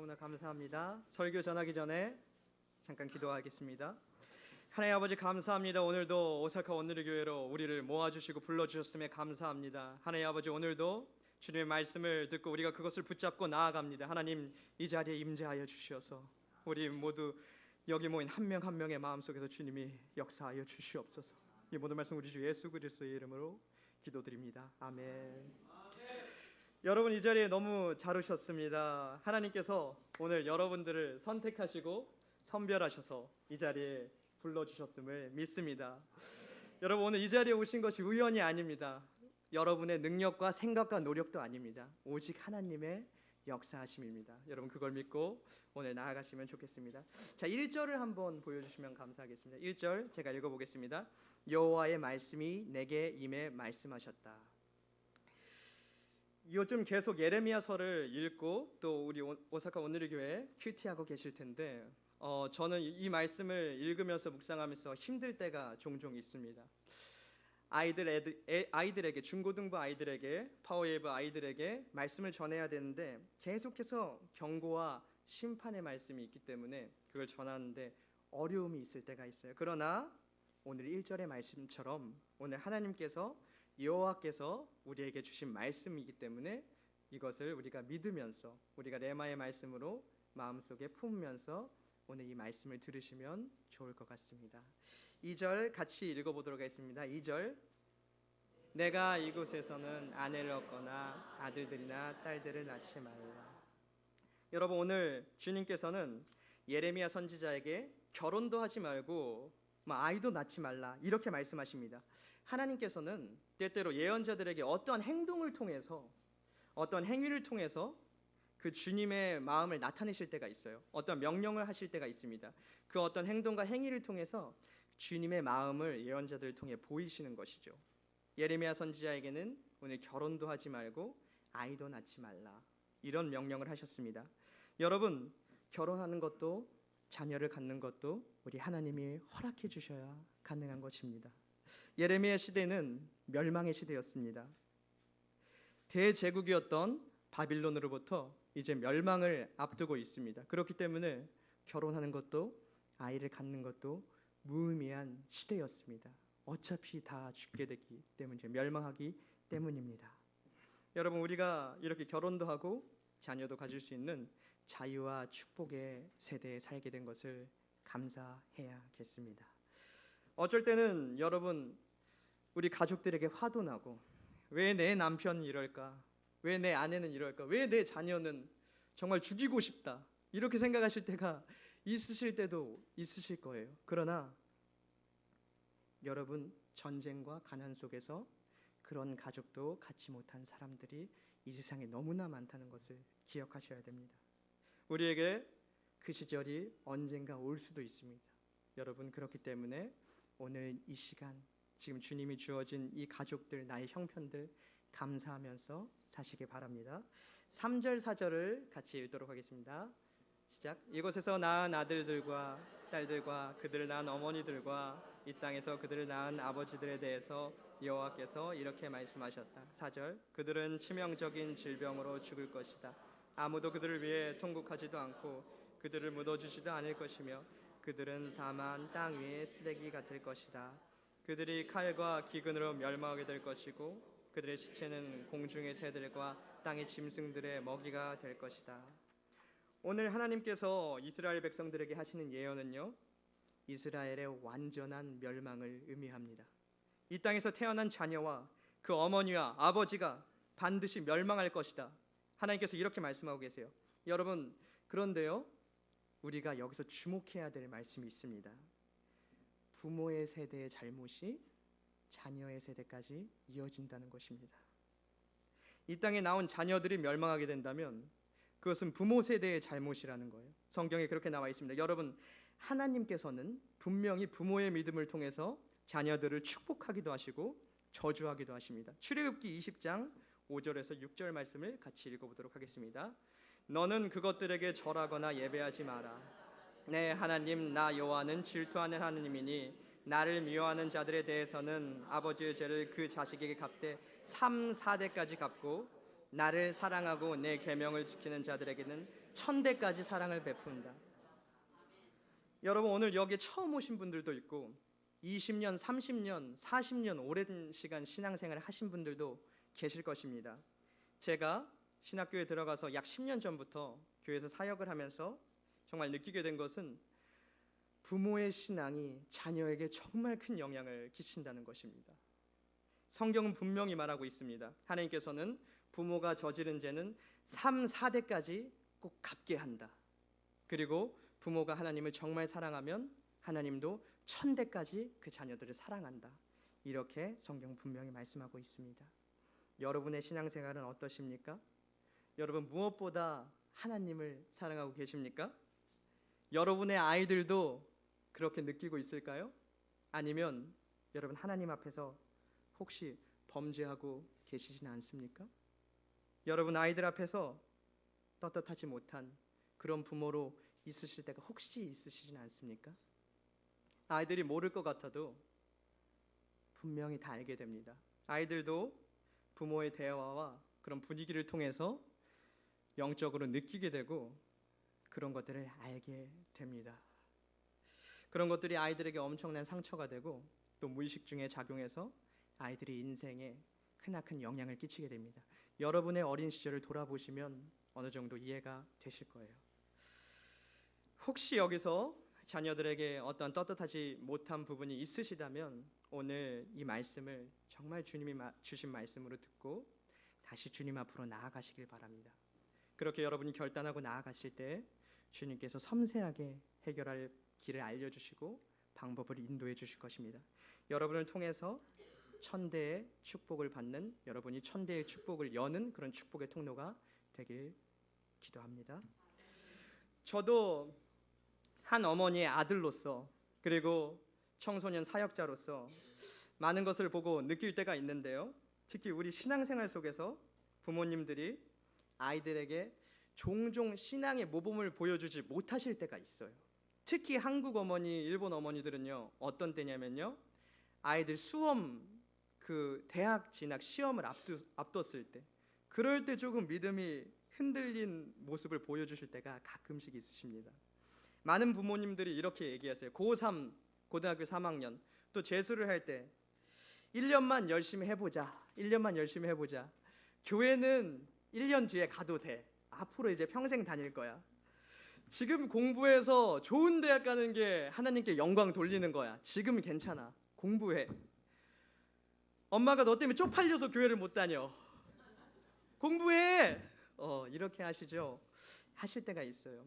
너무나 감사합니다. 설교 전하기 전에 잠깐 기도하겠습니다. 하나님 아버지 감사합니다. 오늘도 오사카 온누리 교회로 우리를 모아주시고 불러주셨음에 감사합니다. 하나님 아버지 오늘도 주님의 말씀을 듣고 우리가 그것을 붙잡고 나아갑니다. 하나님 이 자리에 임재하여 주시어서 우리 모두 여기 모인 한 명 한 명의 마음속에서 주님이 역사하여 주시옵소서. 이 모든 말씀 우리 주 예수 그리스도의 이름으로 기도드립니다. 아멘. 여러분 이 자리에 너무 잘 오셨습니다. 하나님께서 오늘 여러분들을 선택하시고 선별하셔서 이 자리에 불러주셨음을 믿습니다. 여러분 오늘 이 자리에 오신 것이 우연이 아닙니다. 여러분의 능력과 생각과 노력도 아닙니다. 오직 하나님의 역사하심입니다. 여러분 그걸 믿고 오늘 나아가시면 좋겠습니다. 자, 1절을 한번 보여주시면 감사하겠습니다. 1절 제가 읽어보겠습니다. 여호와의 말씀이 내게 임해 말씀하셨다. 요즘 계속 예레미야서를 읽고 또 우리 오사카 온누리 교회 큐티하고 계실 텐데 저는 이 말씀을 읽으면서 묵상하면서 힘들 때가 종종 있습니다. 아이들에게 중고등부 아이들에게 파워웨이브 아이들에게 말씀을 전해야 되는데 계속해서 경고와 심판의 말씀이 있기 때문에 그걸 전하는데 어려움이 있을 때가 있어요. 그러나 오늘 1절의 말씀처럼 오늘 하나님께서 여호와께서 우리에게 주신 말씀이기 때문에 이것을 우리가 믿으면서 우리가 레마의 말씀으로 마음속에 품으면서 오늘 이 말씀을 들으시면 좋을 것 같습니다. 2절 같이 읽어보도록 하겠습니다. 2절 내가 이곳에서는 아내를 얻거나 아들들이나 딸들을 낳지 말라. 여러분 오늘 주님께서는 예레미야 선지자에게 결혼도 하지 말고 아이도 낳지 말라 이렇게 말씀하십니다. 하나님께서는 때때로 예언자들에게 어떠한 행동을 통해서 어떤 행위를 통해서 그 주님의 마음을 나타내실 때가 있어요. 어떤 명령을 하실 때가 있습니다. 그 어떤 행동과 행위를 통해서 주님의 마음을 예언자들을 통해 보이시는 것이죠. 예레미야 선지자에게는 오늘 결혼도 하지 말고 아이도 낳지 말라 이런 명령을 하셨습니다. 여러분 결혼하는 것도 자녀를 갖는 것도 우리 하나님이 허락해 주셔야 가능한 것입니다. 예레미야 시대는 멸망의 시대였습니다. 대제국이었던 바빌론으로부터 이제 멸망을 앞두고 있습니다. 그렇기 때문에 결혼하는 것도 아이를 갖는 것도 무의미한 시대였습니다. 어차피 다 죽게 되기 때문에 멸망하기 때문입니다. 여러분 우리가 이렇게 결혼도 하고 자녀도 가질 수 있는 자유와 축복의 세대에 살게 된 것을 감사해야겠습니다. 어쩔 때는 여러분 우리 가족들에게 화도 나고 왜 내 남편이 이럴까? 왜 내 아내는 이럴까? 왜 내 자녀는 정말 죽이고 싶다 이렇게 생각하실 때가 있으실 때도 있으실 거예요. 그러나 여러분 전쟁과 가난 속에서 그런 가족도 갖지 못한 사람들이 이 세상에 너무나 많다는 것을 기억하셔야 됩니다. 우리에게 그 시절이 언젠가 올 수도 있습니다. 여러분 그렇기 때문에 오늘 이 시간 지금 주님이 주어진 이 가족들 나의 형편들 감사하면서 사시기 바랍니다. 3절 4절을 같이 읽도록 하겠습니다. 시작. 이곳에서 낳은 아들들과 딸들과 그들을 낳은 어머니들과 이 땅에서 그들을 낳은 아버지들에 대해서 여호와께서 이렇게 말씀하셨다. 4절 그들은 치명적인 질병으로 죽을 것이다. 아무도 그들을 위해 통곡하지도 않고 그들을 묻어주지도 않을 것이며 그들은 다만 땅 위의 쓰레기 같을 것이다. 그들이 칼과 기근으로 멸망하게 될 것이고 그들의 시체는 공중의 새들과 땅의 짐승들의 먹이가 될 것이다. 오늘 하나님께서 이스라엘 백성들에게 하시는 예언은요 이스라엘의 완전한 멸망을 의미합니다. 이 땅에서 태어난 자녀와 그 어머니와 아버지가 반드시 멸망할 것이다. 하나님께서 이렇게 말씀하고 계세요. 여러분 그런데요 우리가 여기서 주목해야 될 말씀이 있습니다. 부모의 세대의 잘못이 자녀의 세대까지 이어진다는 것입니다. 이 땅에 나온 자녀들이 멸망하게 된다면 그것은 부모 세대의 잘못이라는 거예요. 성경에 그렇게 나와 있습니다. 여러분 하나님께서는 분명히 부모의 믿음을 통해서 자녀들을 축복하기도 하시고 저주하기도 하십니다. 출애굽기 20장 5절에서 6절 말씀을 같이 읽어보도록 하겠습니다. 너는 그것들에게 절하거나 예배하지 마라. 내 하나님 나 여호와는 질투하는 하나님이니 나를 미워하는 자들에 대해서는 아버지의 죄를 그 자식에게 갚되 3, 4대까지 갚고 나를 사랑하고 내 계명을 지키는 자들에게는 천대까지 사랑을 베푼다. 여러분, 오늘 여기 처음 오신 분들도 있고 20년, 30년, 40년 오랜 시간 신앙생활을 하신 분들도 계실 것입니다. 제가 신학교에 들어가서 약 10년 전부터 교회에서 사역을 하면서 정말 느끼게 된 것은 부모의 신앙이 자녀에게 정말 큰 영향을 끼친다는 것입니다. 성경은 분명히 말하고 있습니다. 하나님께서는 부모가 저지른 죄는 3, 4대까지 꼭 갚게 한다. 그리고 부모가 하나님을 정말 사랑하면 하나님도 1000대까지 그 자녀들을 사랑한다. 이렇게 성경 분명히 말씀하고 있습니다. 여러분의 신앙생활은 어떠십니까? 여러분 무엇보다 하나님을 사랑하고 계십니까? 여러분의 아이들도 그렇게 느끼고 있을까요? 아니면 여러분 하나님 앞에서 혹시 범죄하고 계시지는 않습니까? 여러분 아이들 앞에서 떳떳하지 못한 그런 부모로 있으실 때가 혹시 있으시진 않습니까? 아이들이 모를 것 같아도 분명히 다 알게 됩니다. 아이들도 부모의 대화와 그런 분위기를 통해서 영적으로 느끼게 되고 그런 것들을 알게 됩니다. 그런 것들이 아이들에게 엄청난 상처가 되고 또 무의식 중에 작용해서 아이들이 인생에 크나큰 영향을 끼치게 됩니다. 여러분의 어린 시절을 돌아보시면 어느 정도 이해가 되실 거예요. 혹시 여기서 자녀들에게 어떤 떳떳하지 못한 부분이 있으시다면 오늘 이 말씀을 정말 주님이 주신 말씀으로 듣고 다시 주님 앞으로 나아가시길 바랍니다. 그렇게 여러분이 결단하고 나아가실 때 주님께서 섬세하게 해결할 길을 알려주시고 방법을 인도해 주실 것입니다. 여러분을 통해서 천대의 축복을 받는, 여러분이 천대의 축복을 여는 그런 축복의 통로가 되길 기도합니다. 저도 한 어머니의 아들로서 그리고 청소년 사역자로서 많은 것을 보고 느낄 때가 있는데요. 특히 우리 신앙생활 속에서 부모님들이 아이들에게 종종 신앙의 모범을 보여주지 못하실 때가 있어요. 특히 한국 어머니, 일본 어머니들은요 어떤 때냐면요, 아이들 수험 대학 진학 시험을 앞뒀을 때, 그럴 때 조금 믿음이 흔들린 모습을 보여주실 때가 가끔씩 있으십니다. 많은 부모님들이 이렇게 얘기하세요. 고3 고등학교 3학년 또 재수를 할 때 1년만 열심히 해보자. 1년만 열심히 해보자. 교회는 1년 뒤에 가도 돼. 앞으로 이제 평생 다닐 거야. 지금 공부해서 좋은 대학 가는 게 하나님께 영광 돌리는 거야. 지금 괜찮아. 공부해. 엄마가 너 때문에 쪽팔려서 교회를 못 다녀. 공부해. 이렇게 하시죠. 하실 때가 있어요.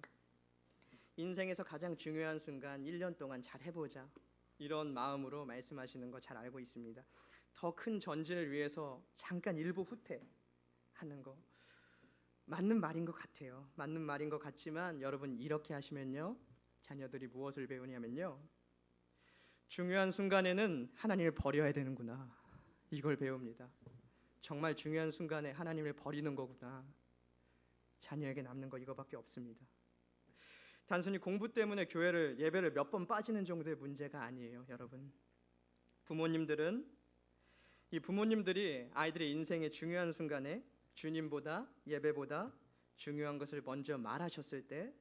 인생에서 가장 중요한 순간 1년 동안 잘 해보자. 이런 마음으로 말씀하시는 거 잘 알고 있습니다. 더 큰 전진을 위해서 잠깐 일부 후퇴하는 거 맞는 말인 것 같아요. 맞는 말인 것 같지만 여러분 이렇게 하시면요, 자녀들이 무엇을 배우냐면요, 중요한 순간에는 하나님을 버려야 되는구나, 이걸 배웁니다. 정말 중요한 순간에 하나님을 버리는 거구나. 자녀에게 남는 거 이거밖에 없습니다. 단순히 공부 때문에 교회를 예배를 몇 번 빠지는 정도의 문제가 아니에요. 여러분, 부모님들이 아이들의 인생의 중요한 순간에 주님보다 예배보다 중요한 것을 먼저 말하셨을 때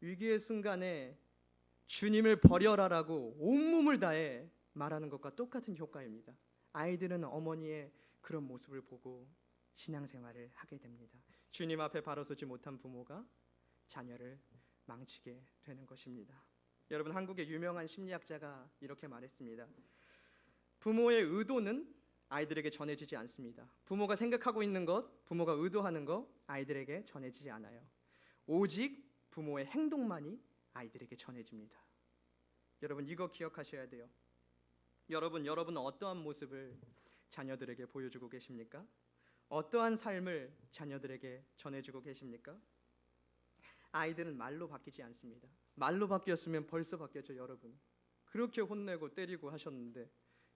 위기의 순간에 주님을 버려라라고 온몸을 다해 말하는 것과 똑같은 효과입니다. 아이들은 어머니의 그런 모습을 보고 신앙생활을 하게 됩니다. 주님 앞에 바로 서지 못한 부모가 자녀를 망치게 되는 것입니다. 여러분, 한국의 유명한 심리학자가 이렇게 말했습니다. 부모의 의도는 아이들에게 전해지지 않습니다. 부모가 생각하고 있는 것, 부모가 의도하는 것 아이들에게 전해지지 않아요. 오직 부모의 행동만이 아이들에게 전해집니다. 여러분 이거 기억하셔야 돼요. 여러분은 어떠한 모습을 자녀들에게 보여주고 계십니까? 어떠한 삶을 자녀들에게 전해주고 계십니까? 아이들은 말로 바뀌지 않습니다. 말로 바뀌었으면 벌써 바뀌었죠. 여러분 그렇게 혼내고 때리고 하셨는데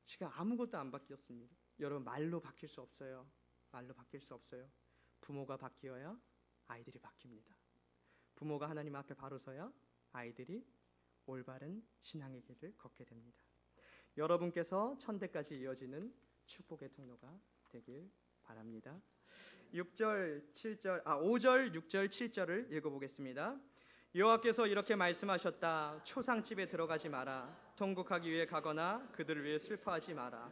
지금 아무것도 안 바뀌었습니다. 여러분 말로 바뀔 수 없어요. 말로 바뀔 수 없어요. 부모가 바뀌어야 아이들이 바뀝니다. 부모가 하나님 앞에 바로 서야 아이들이 올바른 신앙의 길을 걷게 됩니다. 여러분께서 천대까지 이어지는 축복의 통로가 되길 바랍니다. 바랍니다. 5절, 6절, 7절을 읽어보겠습니다. 여호와께서 이렇게 말씀하셨다. 초상집에 들어가지 마라. 통곡하기 위해 가거나 그들을 위해 슬퍼하지 마라.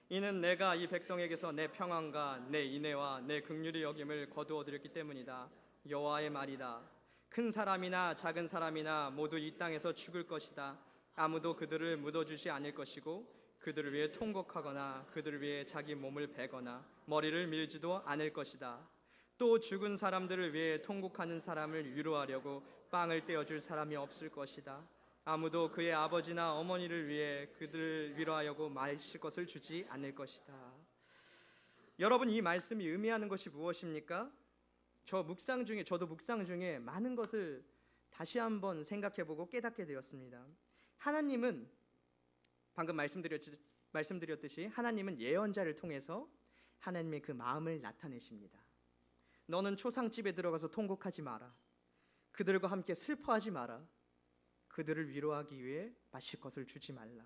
이는 내가 이 백성에게서 내 평안과 내 인애와 내 긍휼의 여김을 거두어드렸기 때문이다. 여호와의 말이다. 큰 사람이나 작은 사람이나 모두 이 땅에서 죽을 것이다. 아무도 그들을 묻어주지 않을 것이고 그들을 위해 통곡하거나 그들을 위해 자기 몸을 베거나 머리를 밀지도 않을 것이다. 또 죽은 사람들을 위해 통곡하는 사람을 위로하려고 빵을 떼어줄 사람이 없을 것이다. 아무도 그의 아버지나 어머니를 위해 그들을 위로하려고 마실 것을 주지 않을 것이다. 여러분, 이 말씀이 의미하는 것이 무엇입니까? 저도 묵상 중에 많은 것을 다시 한번 생각해보고 깨닫게 되었습니다. 하나님은 방금 말씀드렸듯이 하나님은 예언자를 통해서 하나님의 그 마음을 나타내십니다. 너는 초상집에 들어가서 통곡하지 마라. 그들과 함께 슬퍼하지 마라. 그들을 위로하기 위해 마실 것을 주지 말라.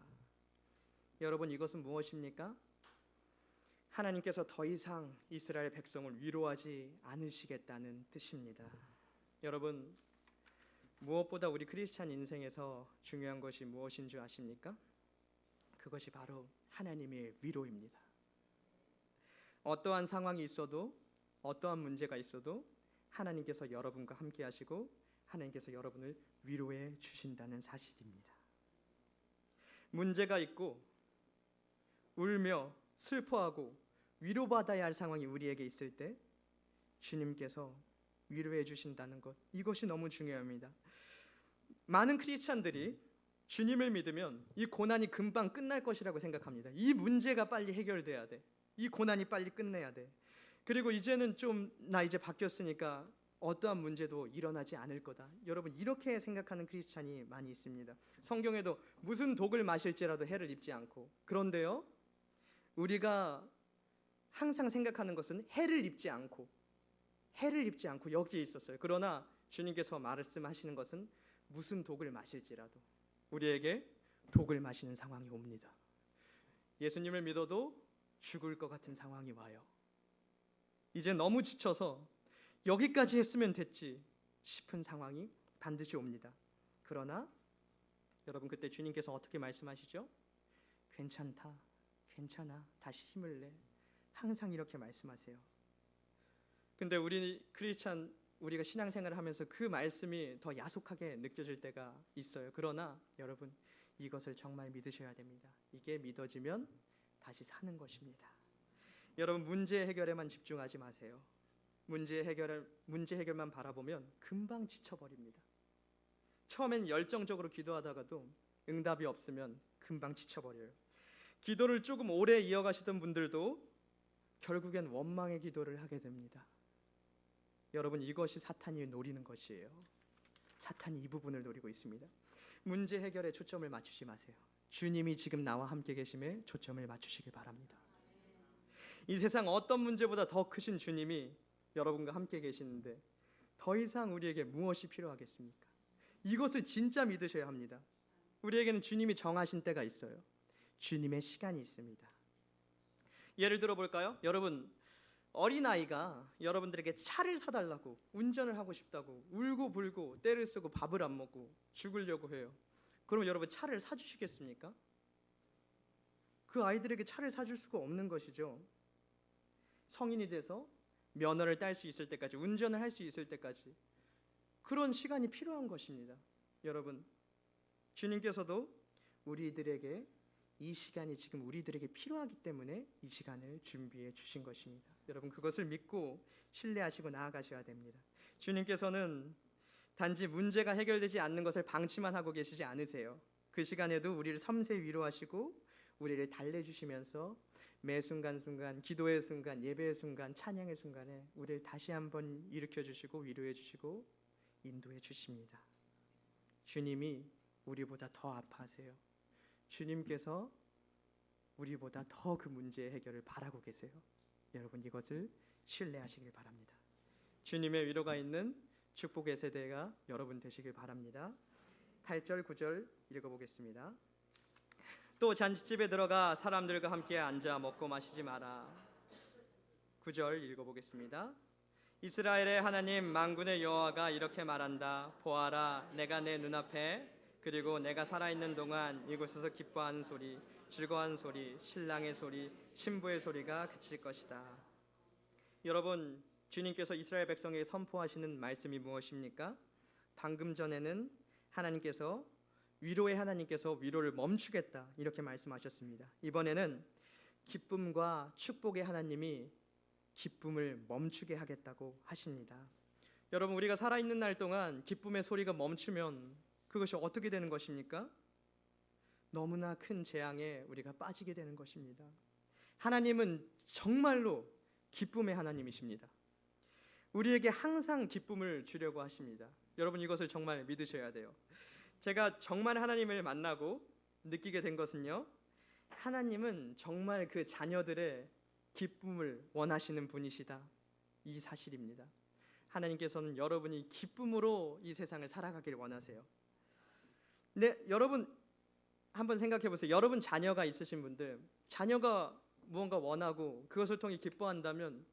여러분, 이것은 무엇입니까? 하나님께서 더 이상 이스라엘 백성을 위로하지 않으시겠다는 뜻입니다. 여러분, 무엇보다 우리 크리스찬 인생에서 중요한 것이 무엇인 줄 아십니까? 그것이 바로 하나님의 위로입니다. 어떠한 상황이 있어도 어떠한 문제가 있어도 하나님께서 여러분과 함께 하시고 하나님께서 여러분을 위로해 주신다는 사실입니다. 문제가 있고 울며 슬퍼하고 위로받아야 할 상황이 우리에게 있을 때 주님께서 위로해 주신다는 것, 이것이 너무 중요합니다. 많은 크리스찬들이 주님을 믿으면 이 고난이 금방 끝날 것이라고 생각합니다. 이 문제가 빨리 해결돼야 돼. 이 고난이 빨리 끝내야 돼. 그리고 이제는 나 이제 바뀌었으니까 어떠한 문제도 일어나지 않을 거다. 여러분, 이렇게 생각하는 크리스찬이 많이 있습니다. 성경에도 무슨 독을 마실지라도 해를 입지 않고, 그런데요, 우리가 항상 생각하는 것은 해를 입지 않고 여기에 있었어요. 그러나 주님께서 말씀하시는 것은 무슨 독을 마실지라도 우리에게 독을 마시는 상황이 옵니다. 예수님을 믿어도 죽을 것 같은 상황이 와요. 이제 너무 지쳐서 여기까지 했으면 됐지 싶은 상황이 반드시 옵니다. 그러나 여러분, 그때 주님께서 어떻게 말씀하시죠? 괜찮다, 괜찮아, 다시 힘을 내. 항상 이렇게 말씀하세요. 근데 우리 크리스찬, 우리가 신앙생활을 하면서 그 말씀이 더 야속하게 느껴질 때가 있어요. 그러나 여러분, 이것을 정말 믿으셔야 됩니다. 이게 믿어지면 다시 사는 것입니다. 여러분, 문제 해결에만 집중하지 마세요. 문제 해결만 바라보면 금방 지쳐버립니다. 처음엔 열정적으로 기도하다가도 응답이 없으면 금방 지쳐버려요. 기도를 조금 오래 이어가시던 분들도 결국엔 원망의 기도를 하게 됩니다. 여러분, 이것이 사탄이 노리는 것이에요. 사탄이 이 부분을 노리고 있습니다. 문제 해결에 초점을 맞추지 마세요. 주님이 지금 나와 함께 계심에 초점을 맞추시길 바랍니다. 이 세상 어떤 문제보다 더 크신 주님이 여러분과 함께 계시는데 더 이상 우리에게 무엇이 필요하겠습니까? 이것을 진짜 믿으셔야 합니다. 우리에게는 주님이 정하신 때가 있어요. 주님의 시간이 있습니다. 예를 들어 볼까요? 여러분, 어린아이가 여러분들에게 차를 사달라고, 운전을 하고 싶다고 울고 불고 떼를 쓰고 밥을 안 먹고 죽으려고 해요. 그럼 여러분, 차를 사주시겠습니까? 그 아이들에게 차를 사줄 수가 없는 것이죠. 성인이 돼서 면허를 딸 수 있을 때까지, 운전을 할 수 있을 때까지 그런 시간이 필요한 것입니다. 여러분, 주님께서도 우리들에게 이 시간이 지금 우리들에게 필요하기 때문에 이 시간을 준비해 주신 것입니다. 여러분, 그것을 믿고 신뢰하시고 나아가셔야 됩니다. 주님께서는 단지 문제가 해결되지 않는 것을 방치만 하고 계시지 않으세요. 그 시간에도 우리를 섬세히 위로하시고 우리를 달래주시면서 매 순간순간, 기도의 순간, 예배의 순간, 찬양의 순간에 우리를 다시 한번 일으켜주시고 위로해 주시고 인도해 주십니다. 주님이 우리보다 더 아파하세요. 주님께서 우리보다 더 그 문제의 해결을 바라고 계세요. 여러분, 이것을 신뢰하시길 바랍니다. 주님의 위로가 있는 축복의 세대가 여러분 되시길 바랍니다. 8절, 9절 읽어보겠습니다. 또 잔치집에 들어가 사람들과 함께 앉아 먹고 마시지 마라. 9절 읽어보겠습니다. 이스라엘의 하나님 만군의 여호와가 이렇게 말한다. 보아라, 내가 내 눈앞에 그리고 내가 살아있는 동안 이곳에서 기뻐하는 소리, 즐거워하는 소리, 신랑의 소리, 신부의 소리가 그칠 것이다. 여러분, 주님께서 이스라엘 백성에게 선포하시는 말씀이 무엇입니까? 방금 전에는 하나님께서 위로의 하나님께서 위로를 멈추겠다 이렇게 말씀하셨습니다. 이번에는 기쁨과 축복의 하나님이 기쁨을 멈추게 하겠다고 하십니다. 여러분, 우리가 살아있는 날 동안 기쁨의 소리가 멈추면 그것이 어떻게 되는 것입니까? 너무나 큰 재앙에 우리가 빠지게 되는 것입니다. 하나님은 정말로 기쁨의 하나님이십니다. 우리에게 항상 기쁨을 주려고 하십니다. 여러분, 이것을 정말 믿으셔야 돼요. 제가 정말 하나님을 만나고 느끼게 된 것은요, 하나님은 정말 그 자녀들의 기쁨을 원하시는 분이시다, 이 사실입니다. 하나님께서는 여러분이 기쁨으로 이 세상을 살아가길 원하세요. 근데 여러분 한번 생각해 보세요. 여러분 자녀가 있으신 분들, 자녀가 무언가 원하고 그것을 통해 기뻐한다면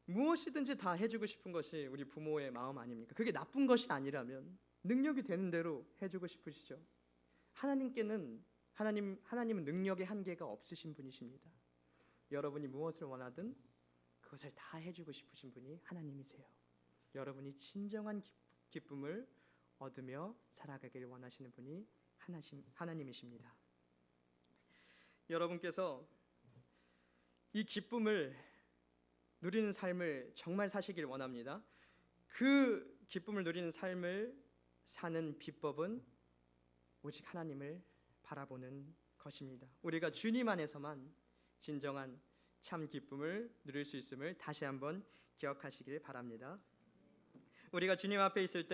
무엇이든지 다 해주고 싶은 것이 우리 부모의 마음 아닙니까? 그게 나쁜 것이 아니라면 능력이 되는 대로 해주고 싶으시죠. 하나님은 능력의 한계가 없으신 분이십니다. 여러분이 무엇을 원하든 그것을 다 해주고 싶으신 분이 하나님이세요. 여러분이 진정한 기쁨을 얻으며 살아가길 원하시는 분이 하나님이십니다. 여러분께서 이 기쁨을 누리는 삶을 정말 사시길 원합니다. 그 기쁨을 누리는 삶을 사는 비법은 오직 하나님을 바라보는 것입니다. 우리가 주님 안에서만 진정한 참 기쁨을 누릴 수 있음을 다시 한번 기억하시길 바랍니다. 우리가 주님 앞에 있을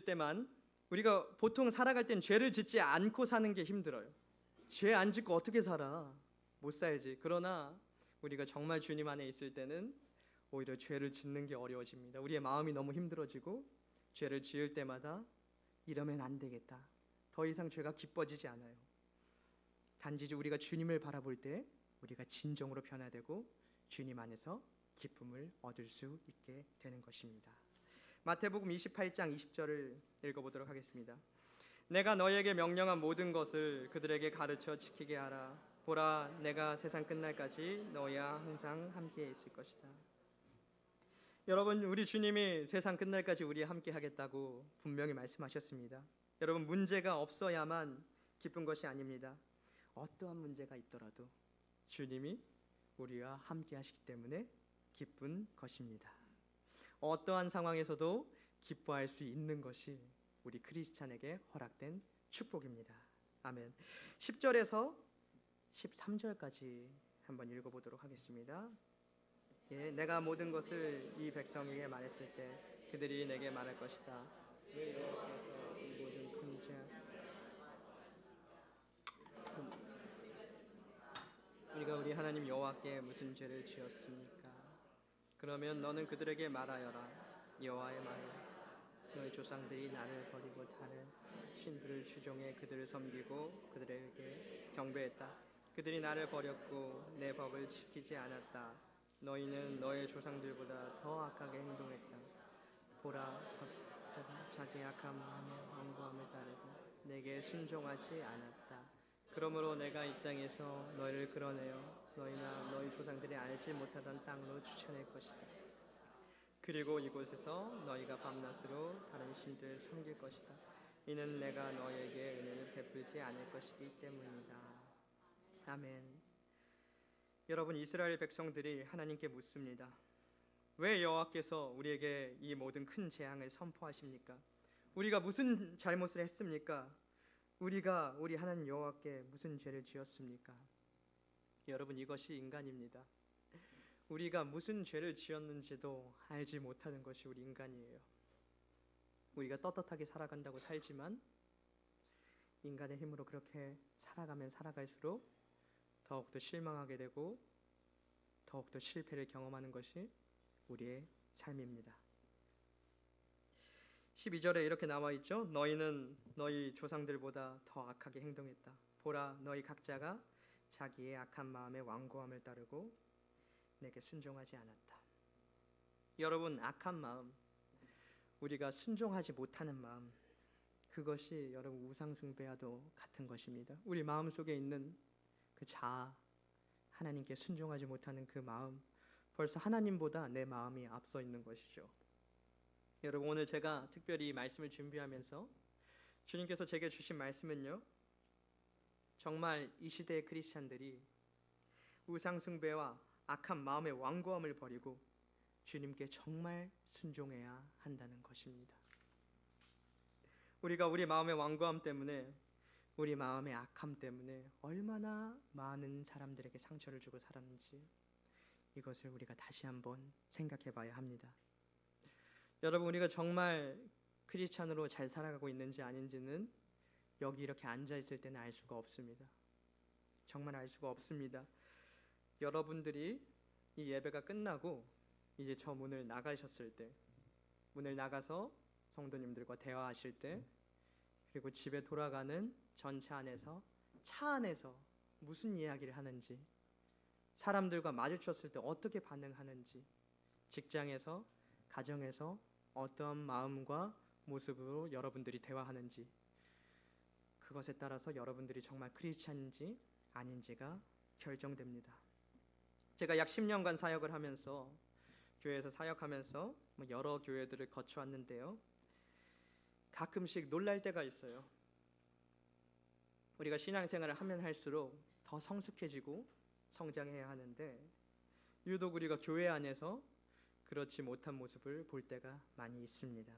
때만 우리가 보통 살아갈 땐 죄를 짓지 않고 사는 게 힘들어요. 죄 안 짓고 어떻게 살아? 못 살지. 그러나 우리가 정말 주님 안에 있을 때는 오히려 죄를 짓는 게 어려워집니다. 우리의 마음이 너무 힘들어지고 죄를 지을 때마다 이러면 안 되겠다. 더 이상 죄가 기뻐지지 않아요. 단지 우리가 주님을 바라볼 때 우리가 진정으로 변화되고 주님 안에서 기쁨을 얻을 수 있게 되는 것입니다. 마태복음 28장 20절을 읽어보도록 하겠습니다. 내가 너희에게 명령한 모든 것을 그들에게 가르쳐 지키게 하라. 보라, 내가 세상 끝날까지 너희와 항상 함께 있을 것이다. 여러분, 우리 주님이 세상 끝날까지 우리와 함께 하겠다고 분명히 말씀하셨습니다. 여러분, 문제가 없어야만 기쁜 것이 아닙니다. 어떠한 문제가 있더라도 주님이 우리와 함께 하시기 때문에 기쁜 것입니다. 어떠한 상황에서도 기뻐할 수 있는 것이 우리 크리스찬에게 허락된 축복입니다. 아멘. 10절에서 13절까지 한번 읽어보도록 하겠습니다. 예, 내가 모든 것을 이 백성에게 말했을 때 그들이 내게 말할 것이다. 왜 여호와께서 이 모든 큰 재앙 우리가 우리 하나님 여호와께 무슨 죄를 지었습니까? 그러면 너는 그들에게 말하여라. 여호와의 말이야. 너희 조상들이 나를 버리고 다른 신들을 추종해 그들을 섬기고 그들에게 경배했다. 그들이 나를 버렸고 내 법을 지키지 않았다. 너희는 너의 조상들보다 더 악하게 행동했다. 보라, 각자가 자기 악한 마음에 완고함을 따르고 내게 순종하지 않았다. 그러므로 내가 이 땅에서 너희를 끌어내어 너희나 너희 조상들이 알지 못하던 땅으로 추천할 것이다. 그리고 이곳에서 너희가 밤낮으로 다른 신들을 섬길 것이다. 이는 내가 너희에게 은혜를 베풀지 않을 것이기 때문이다. 아멘. 여러분, 이스라엘 백성들이 하나님께 묻습니다. 왜 여호와께서 우리에게 이 모든 큰 재앙을 선포하십니까? 우리가 무슨 잘못을 했습니까? 우리가 우리 하나님 여호와께 무슨 죄를 지었습니까? 여러분, 이것이 인간입니다. 우리가 무슨 죄를 지었는지도 알지 못하는 것이 우리 인간이에요. 우리가 떳떳하게 살아간다고 살지만 인간의 힘으로 그렇게 살아가면 살아갈수록 더욱더 실망하게 되고 더욱더 실패를 경험하는 것이 우리의 삶입니다. 12절에 이렇게 나와 있죠. 너희는 너희 조상들보다 더 악하게 행동했다. 보라, 너희 각자가 자기의 악한 마음의 완고함을 따르고 내게 순종하지 않았다. 여러분, 악한 마음, 우리가 순종하지 못하는 마음, 그것이 여러분 우상 숭배와도 같은 것입니다. 우리 마음속에 있는 그 자아, 하나님께 순종하지 못하는 그 마음, 벌써 하나님보다 내 마음이 앞서 있는 것이죠. 여러분, 오늘 제가 특별히 말씀을 준비하면서 주님께서 제게 주신 말씀은요, 정말 이 시대의 크리스찬들이 우상 숭배와 악한 마음의 완고함을 버리고 주님께 정말 순종해야 한다는 것입니다. 우리가 우리 마음의 완고함 때문에, 우리 마음의 악함 때문에 얼마나 많은 사람들에게 상처를 주고 살았는지, 이것을 우리가 다시 한번 생각해 봐야 합니다. 여러분, 우리가 정말 크리스찬으로 잘 살아가고 있는지 아닌지는 여기 이렇게 앉아 있을 때는 알 수가 없습니다. 정말 알 수가 없습니다. 여러분들이 이 예배가 끝나고 이제 저 문을 나가셨을 때, 문을 나가서 성도님들과 대화하실 때, 그리고 집에 돌아가는 전차 안에서, 차 안에서 무슨 이야기를 하는지, 사람들과 마주쳤을 때 어떻게 반응하는지, 직장에서, 가정에서 어떤 마음과 모습으로 여러분들이 대화하는지, 그것에 따라서 여러분들이 정말 크리스찬인지 아닌지가 결정됩니다. 제가 약 10년간 사역을 하면서, 교회에서 사역하면서 여러 교회들을 거쳐왔는데요, 가끔씩 놀랄 때가 있어요. 우리가 신앙생활을 하면 할수록 더 성숙해지고 성장해야 하는데, 유독 우리가 교회 안에서 그렇지 못한 모습을 볼 때가 많이 있습니다.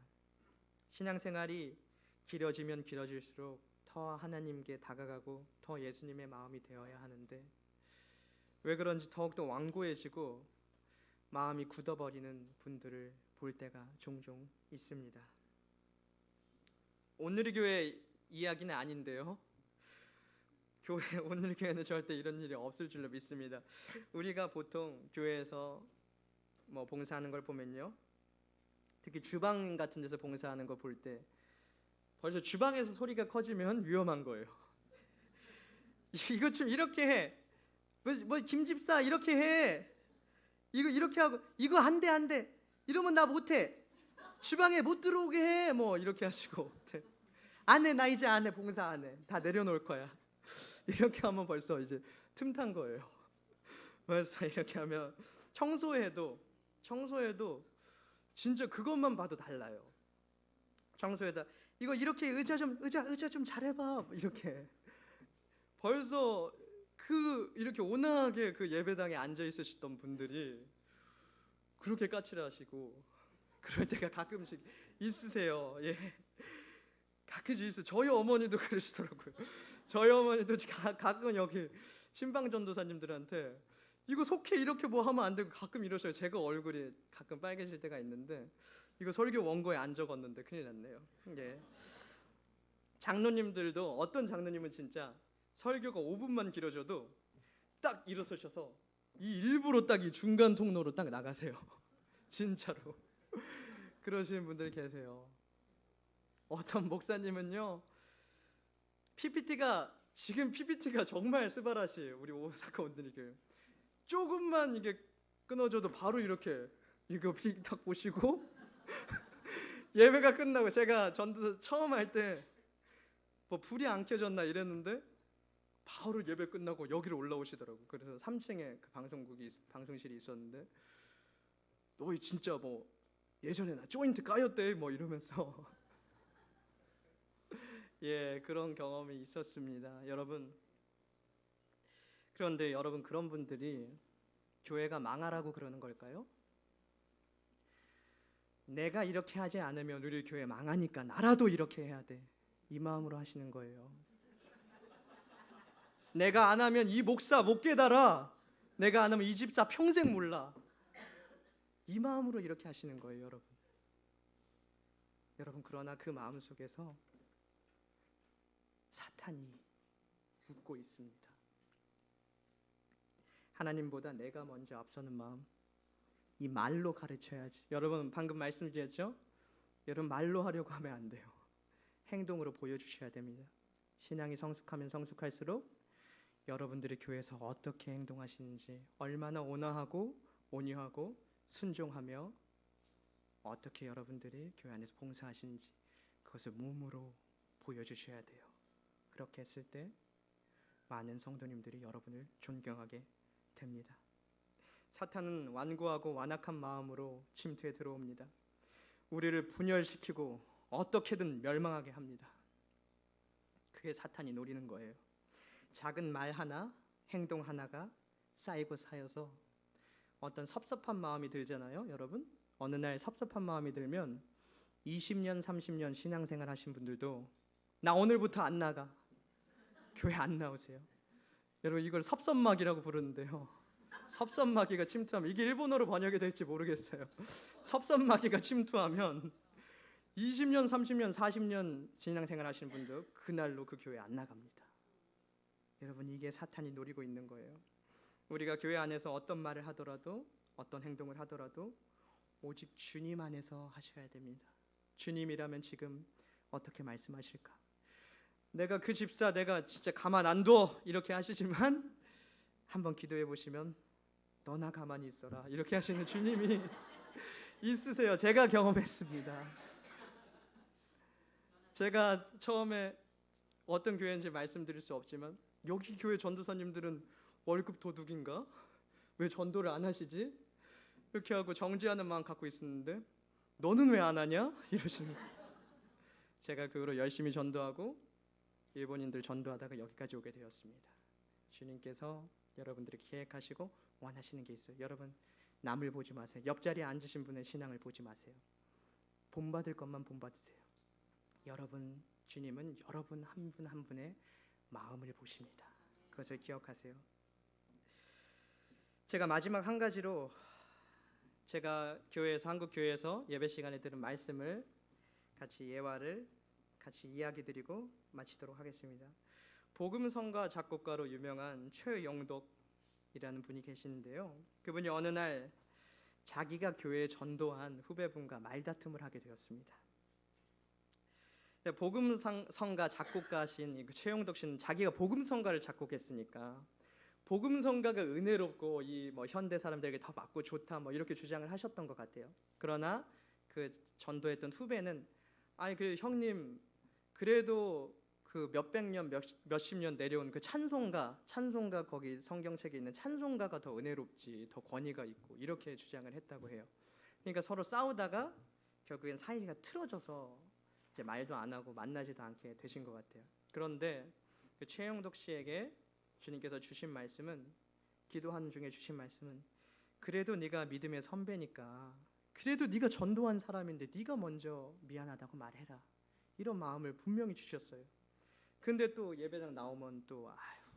신앙생활이 길어지면 길어질수록 더 하나님께 다가가고 더 예수님의 마음이 되어야 하는데, 왜 그런지 더욱더 완고해지고 마음이 굳어버리는 분들을 볼 때가 종종 있습니다. 오늘의 교회 이야기는 아닌데요, 오늘 교회는 절대 이런 일이 없을 줄로 믿습니다. 우리가 보통 교회에서 봉사하는 걸 보면요, 특히 주방 같은 데서 봉사하는 거 볼 때 벌써 주방에서 소리가 커지면 위험한 거예요. 이거 좀 이렇게 해, 김집사 이렇게 해, 이거 이렇게 하고, 이거 안 돼, 이러면 나 못해, 주방에 못 들어오게 해, 이렇게 하시고, 안 해, 나 이제 안 해, 봉사 안 해, 다 내려놓을 거야, 이렇게 하면 벌써 이제 틈탄 거예요. 그래서 이렇게 하면 청소해도 진짜 그것만 봐도 달라요. 청소에다 이거 이렇게 의자 좀 잘해봐, 이렇게 벌써 이렇게 온화하게 그 예배당에 앉아 있으시던 분들이 그렇게 까칠하시고 그럴 때가 가끔씩 있으세요. 예, 가끔씩 있어요. 저희 어머니도 그러시더라고요. 저희 어머니도 가끔 여기 신방 전도사님들한테 이거 속해 이렇게 하면 안 되고 가끔 이러셔요. 제가 얼굴이 가끔 빨개질 때가 있는데, 이거 설교 원고에 안 적었는데 큰일 났네요. 예. 장로님들도, 어떤 장로님은 진짜 설교가 5분만 길어져도 딱 일어서셔서 일부러 딱 이 중간 통로로 딱 나가세요. 진짜로 그러시는 분들 계세요. 어떤 목사님은요, 지금 PPT가 정말 스바라시에요. 우리 오사카 온누리 교회 조금만 이게 끊어져도 바로 이렇게 이거 딱 보시고 예배가 끝나고, 제가 전도 처음 할 때 불이 안 켜졌나 이랬는데 바로 예배 끝나고 여기로 올라오시더라고. 그래서 3층에 그 방송실이 있었는데, 너 진짜 예전에 나 조인트 까였대 이러면서 예, 그런 경험이 있었습니다. 여러분, 그런데 여러분, 그런 분들이 교회가 망하라고 그러는 걸까요? 내가 이렇게 하지 않으면 우리 교회 망하니까 나라도 이렇게 해야 돼, 이 마음으로 하시는 거예요. 내가 안 하면 이 목사 못 깨달아, 내가 안 하면 이 집사 평생 몰라, 이 마음으로 이렇게 하시는 거예요. 여러분, 그러나 그 마음 속에서 사탄이 웃고 있습니다. 하나님보다 내가 먼저 앞서는 마음, 이 말로 가르쳐야지. 여러분, 방금 말씀드렸죠? 여러분, 말로 하려고 하면 안 돼요. 행동으로 보여주셔야 됩니다. 신앙이 성숙하면 성숙할수록 여러분들이 교회에서 어떻게 행동하시는지, 얼마나 온화하고 온유하고 순종하며 어떻게 여러분들이 교회 안에서 봉사하시는지 그것을 몸으로 보여주셔야 돼요. 그렇게 했을 때 많은 성도님들이 여러분을 존경하게 됩니다. 사탄은 완고하고 완악한 마음으로 침투에 들어옵니다. 우리를 분열시키고 어떻게든 멸망하게 합니다. 그게 사탄이 노리는 거예요. 작은 말 하나, 행동 하나가 쌓이고 쌓여서 어떤 섭섭한 마음이 들잖아요, 여러분. 어느 날 섭섭한 마음이 들면 20년, 30년 신앙생활 하신 분들도 나 오늘부터 안 나가, 교회 안 나오세요. 여러분, 이걸 섭섭마귀라고 부르는데요, 섭섭마귀가 침투하면, 이게 일본어로 번역이 될지 모르겠어요. 섭섭마귀가 침투하면 20년, 30년, 40년 신앙생활 하시는 분도 그날로 그 교회 안 나갑니다. 여러분, 이게 사탄이 노리고 있는 거예요. 우리가 교회 안에서 어떤 말을 하더라도, 어떤 행동을 하더라도 오직 주님 안에서 하셔야 됩니다. 주님이라면 지금 어떻게 말씀하실까? 내가 그 집사 내가 진짜 가만 안 둬 이렇게 하시지만 한번 기도해 보시면 너나 가만히 있어라 이렇게 하시는 주님이 있으세요. 제가 경험했습니다. 제가 처음에 어떤 교회인지 말씀드릴 수 없지만 여기 교회 전도사님들은 월급 도둑인가? 왜 전도를 안 하시지? 이렇게 하고 정지하는 마음 갖고 있었는데 너는 왜 안 하냐? 이러시는 거예요. 제가 그 후로 열심히 전도하고 일본인들 전도하다가 여기까지 오게 되었습니다. 주님께서 여러분들이 계획하시고 원하시는 게 있어요. 여러분, 남을 보지 마세요. 옆자리에 앉으신 분의 신앙을 보지 마세요. 본받을 것만 본받으세요. 여러분, 주님은 여러분 한 분 한 분의 마음을 보십니다. 그것을 기억하세요. 제가 마지막 한 가지로 제가 교회에서, 한국 교회에서 예배 시간에 들은 말씀을 같이 예화를 같이 이야기 드리고 마치도록 하겠습니다. 복음성가 작곡가로 유명한 최영덕이라는 분이 계시는데요. 그분이 어느 날 자기가 교회에 전도한 후배분과 말다툼을 하게 되었습니다. 복음성가 작곡가신 최영덕 씨는 자기가 복음성가를 작곡했으니까 복음성가가 은혜롭고 이 현대 사람들에게 더 맞고 좋다 이렇게 주장을 하셨던 것 같아요. 그러나 그 전도했던 후배는 아니 그 형님 그래도 그 몇백 년 몇십 년 내려온 그 찬송가 거기 성경책에 있는 찬송가가 더 은혜롭지 더 권위가 있고 이렇게 주장을 했다고 해요. 그러니까 서로 싸우다가 결국엔 사이가 틀어져서 이제 말도 안 하고 만나지도 않게 되신 것 같아요. 그런데 그 최영덕 씨에게 주님께서 주신 말씀은, 기도하는 중에 주신 말씀은, 그래도 네가 믿음의 선배니까 그래도 네가 전도한 사람인데 네가 먼저 미안하다고 말해라, 이런 마음을 분명히 주셨어요. 근데 또 예배당 나오면 또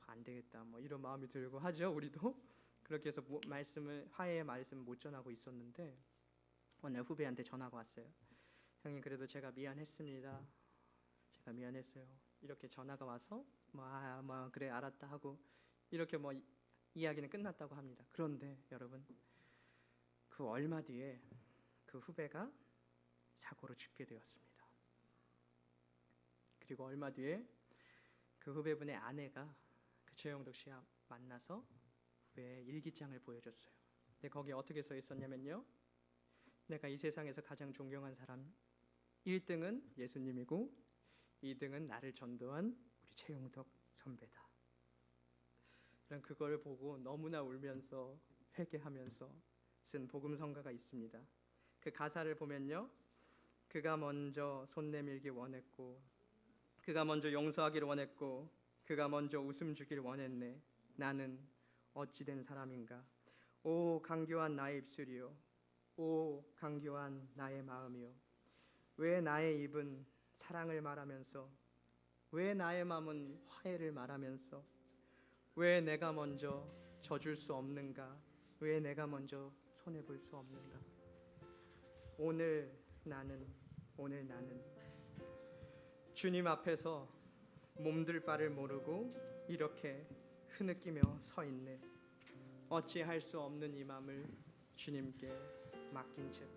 안 되겠다 이런 마음이 들고 하죠. 우리도 그렇게 해서 화해의 말씀을 못 전하고 있었는데 어느 날 후배한테 전화가 왔어요. 형님 그래도 제가 미안했습니다. 제가 미안했어요. 이렇게 전화가 와서 그래 알았다 하고 이렇게 이야기는 끝났다고 합니다. 그런데 여러분, 그 얼마 뒤에 그 후배가 사고로 죽게 되었습니다. 그리고 얼마 뒤에 그 후배분의 아내가 그 최영덕 씨와 만나서 후배의 일기장을 보여줬어요. 근데 거기에 어떻게 써 있었냐면요, 내가 이 세상에서 가장 존경한 사람 1등은 예수님이고 2등은 나를 전도한 우리 최영덕 선배다. 저는 그걸 보고 너무나 울면서 회개하면서 쓴 복음성가가 있습니다. 그 가사를 보면요, 그가 먼저 손 내밀기 원했고, 그가 먼저 용서하기를 원했고, 그가 먼저 웃음 주기를 원했네. 나는 어찌 된 사람인가. 오 강교한 나의 입술이요, 오 강교한 나의 마음이요. 왜 나의 입은 사랑을 말하면서, 왜 나의 마음은 화해를 말하면서, 왜 내가 먼저 져줄 수 없는가, 왜 내가 먼저 손해볼 수 없는가. 오늘 나는 주님 앞에서 몸둘 바를 모르고 이렇게 흐느끼며 서 있네. 어찌할 수 없는 이 마음을 주님께 맡긴 채.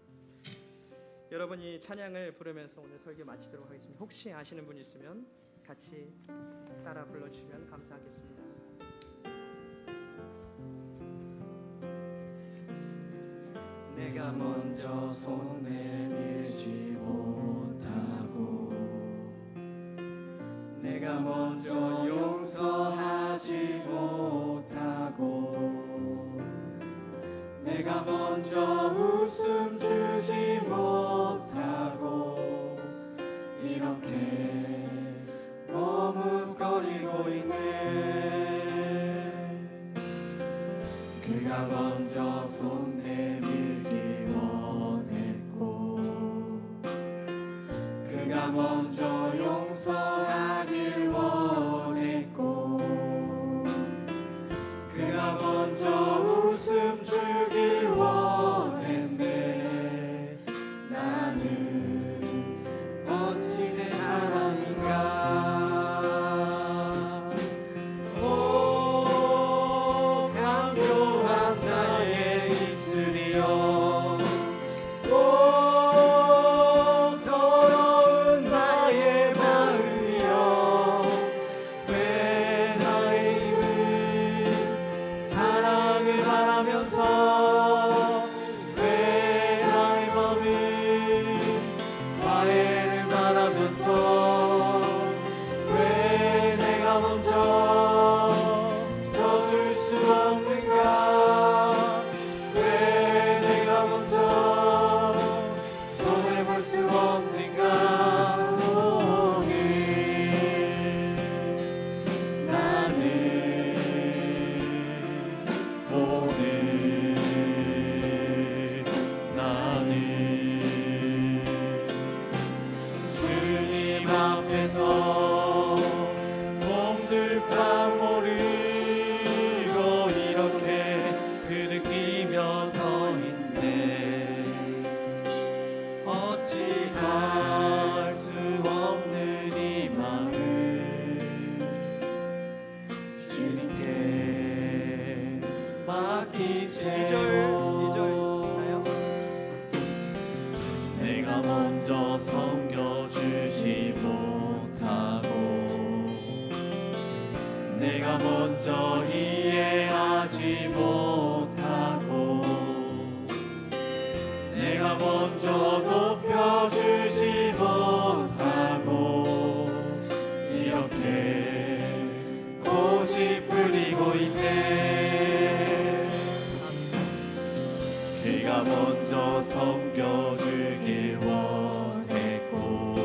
여러분이 찬양을 부르면서 오늘 설교 마치도록 하겠습니다. 혹시 아시는 분 있으면 같이 따라 불러주시면 감사하겠습니다. 내가 먼저 손 내밀지 못하고 내가 먼저 용서하지 못하고 내가 먼저 웃음 주지 못하고 이렇게 머뭇거리고 있네. 그가 먼저 손 내밀지 원했고 그가 먼저 용서하길 원했고 그가 먼저 웃음 주길 원했네. 나는 어찌 된 사람인가. 오 강교한 나의 입술이여 오 더러운 나의 마음이여 왜 나의 입은 사랑을 말하면서 왜 나의 마음은 화해를 말하면서 왜 내가 먼저 져줄 수 없는가. 왜 내가 먼저 손해볼 수 없는가. 주님 앞에서 몸둘 바 모르고 이렇게 흐느끼며 서 있네. 어찌할 수 없는 이 마음 주님께 맡긴 채로 2절 있나요? 내가 먼저 섬겨주지 못하고 내가 먼저 이해하지 못하고 내가 먼저 높여주지 못하고 이렇게 고집 부리고 있네. 그가 먼저 섬겨주길 원했고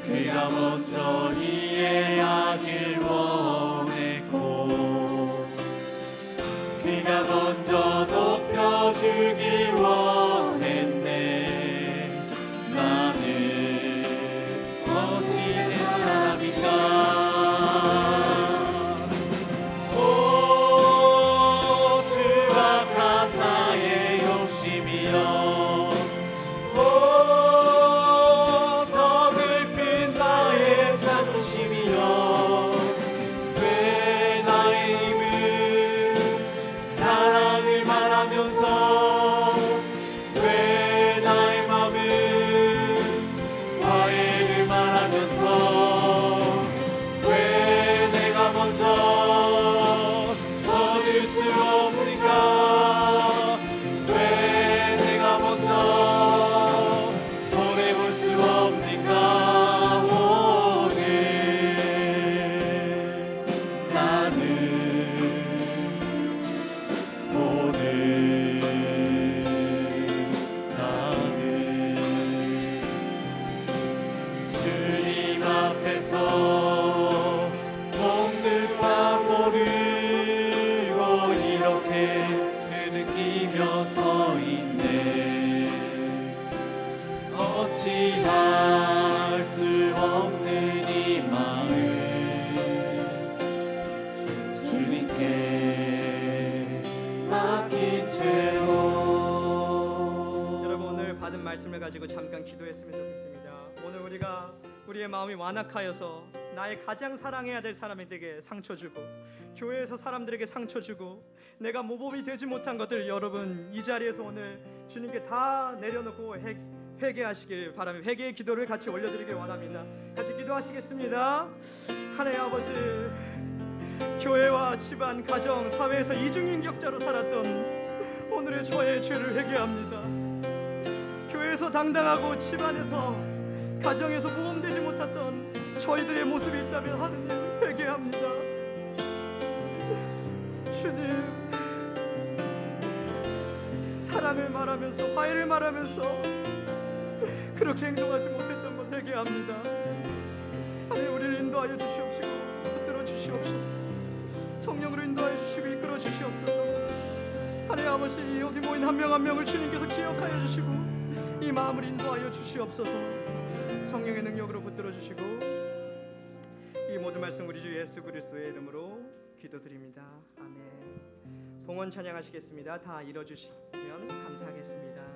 그가 먼저 이해하길 원했고 그가 먼저 높여주길 원했네. 나는 어찌된 사람인가. 몸둘 바 모르고 이렇게 흐느끼며 서 있네. 어찌할 수 없는 이 마음 주님께 맡긴 채로. 여러분 오늘 받은 말씀을 가지고 잠깐 기도했으면 좋겠습니다. 오늘 우리의 마음이 완악하여서 나의 가장 사랑해야 될 사람에게 상처 주고 교회에서 사람들에게 상처 주고 내가 모범이 되지 못한 것들 여러분 이 자리에서 오늘 주님께 다 내려놓고 회개하시길 바랍니다. 회개의 기도를 같이 올려드리길 원합니다. 같이 기도하시겠습니다. 하나님 아버지, 교회와 집안, 가정, 사회에서 이중인격자로 살았던 오늘의 저의 죄를 회개합니다. 교회에서 당당하고 집안에서 가정에서 모험되지 못했던 저희들의 모습이 있다면 하느님 회개합니다. 주님, 사랑을 말하면서 화해를 말하면서 그렇게 행동하지 못했던 것 회개합니다. 하나님, 우리를 인도하여 주시옵시고 붙들어 주시옵소서. 성령으로 인도하여 주시고 이끌어 주시옵소서. 하나님 아버지, 여기 모인 한 명 한 명을 주님께서 기억하여 주시고 이 마음을 인도하여 주시옵소서. 성령의 능력으로 붙들어 주시고 이 모든 말씀 우리 주 예수 그리스도의 이름으로 기도드립니다. 아멘. 봉헌 찬양하시겠습니다. 다 이뤄주시면 감사하겠습니다.